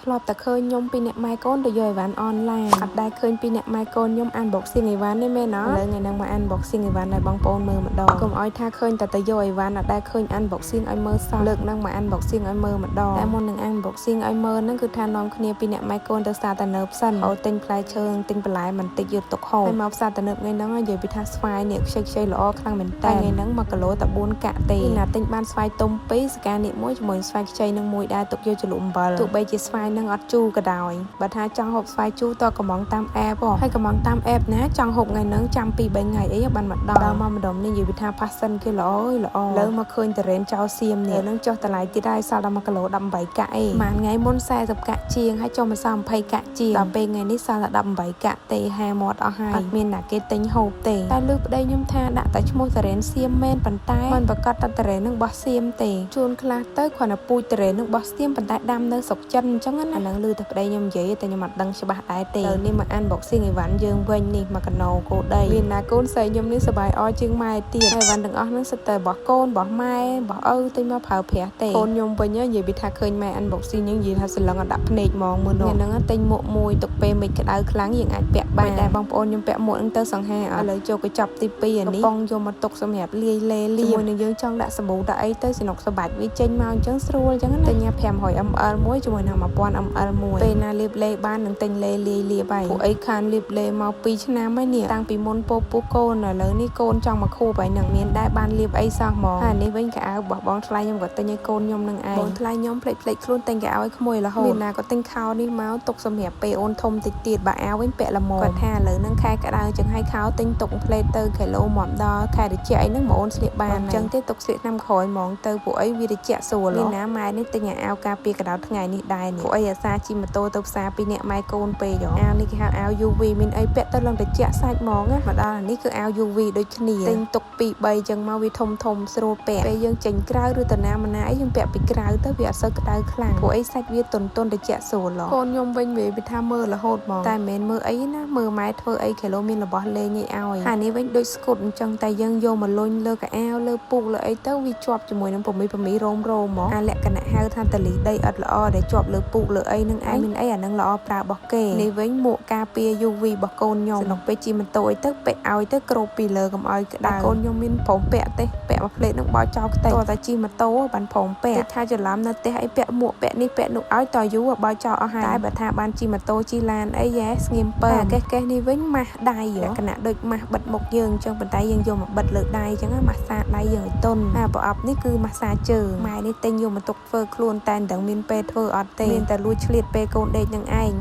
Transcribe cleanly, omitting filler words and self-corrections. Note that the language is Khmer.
ធ្លាប់តែឃើញខ្ញុំពីអ្នកម៉ែកូនទៅយកអីវ៉ាន់អនឡាញអត់ដែលឃើញពីអ្នកម៉ែកូនខ្ញុំ unboxing អីវ៉ាន់ទេមែនអត់ឥឡូវថ្ងៃហ្នឹងមក unboxing អីវ៉ាន់ឲ្យបងប្អូនមើលម្ដងកុំឲ្យថាឃើញតែទៅយកអីវ៉ាន់អត់ដែលឃើញ unboxing ឲ្យមើលសោះលើកហ្នឹងមក unboxing ឲ្យមើលម្ដងតែមុននឹង unboxing ឲ្យមើលហ្នឹងគឺថានាំគ្នាពីអ្នកម៉ែកូនទៅផ្សារតាណើបសិនអូទិញផ្លែឈើទិញបន្លែបន្តិចយកទុកហូបហើយមកផ្សារតាណើបថ្ងៃហ្នឹងនិយាយពីថាស្វាយនេះខ្ចីល្អខ្លាំងមែនតើថ្ងៃហ្នឹង1គីឡូតែ4កាក់ទេណាទិញបានស្វាយទុំ2សកានេះមួយជាមួយស្វាយខ្ចីនឹងមួយដែរទុកយកជ្រលក់អំបិលទោះបីជាស្វាយនឹងអត់ជូរក៏ដោយបើថាចង់ហូបស្វាយជូរតកំងតាមអេបហើយកំងតាមអេបណាចង់ហូបថ្ងៃហ្នឹងចាំ2-3ថ្ងៃអីបានមកដល់មកម្ដុំនេះនិយាយពីថាប៉ាសិនគេល្អលើមកឃើញតរ៉េនចោលសៀមនេះនឹងចុះតម្លៃទៀតហើយសល់ដល់1គីឡូ18កាក់អីមួយថ្ងៃមុន40កាក់ជាងហើយចុះមកសល់20កាក់ជាងដល់ពេលថ្ងៃនេះសល់តែ18កាក់ទេហាមាត់អស់ហើយអត់មានណាគេទិញហូបទេតែលើប្តីខ្ញុំថាដាក់តែឈ្មោះតរ៉េនសៀមមែនប៉ុន្តែមិនប្រកាសថាតរ៉េននឹងបោះសៀមទេជួនខ្លះទៅគ្រាន់តែពូជតរ៉េននឹងបោះសៀមប៉ុន្តែដាំនៅស្រុកចិនអញ្ចឹងណាអាហ្នឹងឮតែប្តីខ្ញុំនិយាយតែខ្ញុំអត់ដឹងច្បាស់ដែរទេឥឡូវនេះមក unboxing អីវ៉ាន់យើងវិញនេះមកកណោគោដីមានណាកូនស្រីខ្ញុំនេះសប្បាយអជាងម៉ែទៀតហើយអីវ៉ាន់ទាំងអស់ហ្នឹងសិតតែរបស់កូនរបស់ម៉ែរបស់ឪទិញមកប្រើប្រាស់ទេកូនខ្ញុំវិញនិយាយពីថាឃើញម៉ែ unboxing យើងនិយាយថាសន្លឹងអត់ដាក់ភ្នែកហ្មងមើលនោះហ្នឹងទិញមួកមួយទុកពេលមេឃក្តៅខ្លាំងយើងអាចពាក់បានតែបងប្អូនខ្ញុំពាក់មួកហ្នឹងទៅសង្ហាឥឡូវចូលកញ្ចប់ទី2អានេះកំប៉ុងយកមកទុកសម្រាប់លាយលេជាមួយនឹងយើងចង់ដាក់សាប៊ូដាក់អីទៅសនុកសបាច់វាចេញមកអញ្ចឹងស្រួលអញ្ចឹងណាទិញ500 ml មួយជាមួយនឹង1000 ml មួយពេលណាលាបលេបាននឹងទិញលេលាបហើយពួកអីខានលាបលេមក2ឆ្នាំហើយនេះតាំងពីមុនពោះកូនឥឡូវនេះកូនចង់មកខួបហើយនឹងមានដែរបានលាបអីសោះហ្មងហើយនេះវិញកៅអៅរបស់បងថ្លៃខ្ញុំក៏ទិញឲ្យកូនខ្ញុំនឹងឯងបងថ្លៃខ្ញុំផ្លេចខ្លួនទិញកៅអៅឲ្យក្មួយរហូតមានណាក៏ទិញខោនេះមកទុកសម្រាប់ពេលអូនធំតិចទៀតបើអាវវិញពាក់ល្មមគាត់ថាឥឡូវហ្នឹងខែក្តៅចឹងឲ្យខោទិញទុកផ្លេតទៅគីឡូមកដល់ខែត្រជាក់អីហ្នឹងបងអូនស្លៀកបានអញ្ចឹងទេទុកស្លៀកឆ្នាំក្រោយហ្មងទៅពួកអីវាត្រជាក់ស្រួលមានណាម៉ែនេះទិញអាវការពារក្តៅថ្ងៃនេះដែរនេះពួកអីអាសាជិះម៉ូតូទៅផ្សារពីអ្នកម៉ែកូនពេកអាវនេះគេហៅអាវ UV មានអីពាក់ទៅឡើងត្រជាក់សាច់ហ្មងណាមកដល់នេះគឺអាវ UV ដូចគ្នាទិញទុក2-3ចឹងមកវាធំស្រួលពាក់ពេលយើងចេញក្រៅឬទៅណាមកណាអីយើងពាក់ពីក្រៅទៅវាអត់សូវក្តៅខ្លាំងពួកអីសាច់វាទន់ត្រជាក់ស្រួលកូនខ្ញុំវិញវាថាមើលរហូតហ្មងតែមិនមែនមើលអីណាមើលម៉ែធ្វើអីគីឡូមានរបស់លេងឲ្យហើយនេះវិញដូចស្កុតអញ្ចឹងតែយើងយកមកលុញលើកៅអៅលើពូកលើអីទៅវាជាប់ជាមួយនឹងប្រមីរោមហ្មងអាលក្ខណៈហៅថាតលីដីអត់ល្អដែលជាប់លើពូកលើអីនឹងឯងមានអីអានឹងល្អប្រើរបស់គេនេះវិញមួកការពារ UV របស់កូនខ្ញុំសំណុកពេលជិះម៉ូតូអីទៅពាក់ឲ្យទៅគ្របពីលើកុំឲ្យក្តៅកូនខ្ញុំមានព្រមពាក់ទេពាក់មួយផ្លេតនឹងបោចចោលខ្ទេចតែជិះម៉ូតូបានព្រមពាក់ថាច្រឡំនៅផ្ទះអីពាក់មួកពាក់នេះពាក់នោះឲ្យតយូរបោចចោលអស់ហើយតែបើថាបានជិះម៉ូតូជិះឡានអីយ៉ែស្ងៀមពើកេះនេះវិញម៉ាស់ដៃលក្ខណៈដូចម៉ាស់បិទមុខយើងអញ្ចឹងប៉ុន្តែយើងយកមកបិទលើដៃអញ្ចឹងម៉ាស្សាដៃយើងឲ្យទន់ប្រអប់នេះគឺម៉ាស្សាជើងម៉ែនេះទិញយកមកទុកធ្វើខ្លួនតែមិនដឹងមានពេលធ្វើអត់ទេមានតែលួចឆ្លៀតពេលកូនដេកនឹងឯង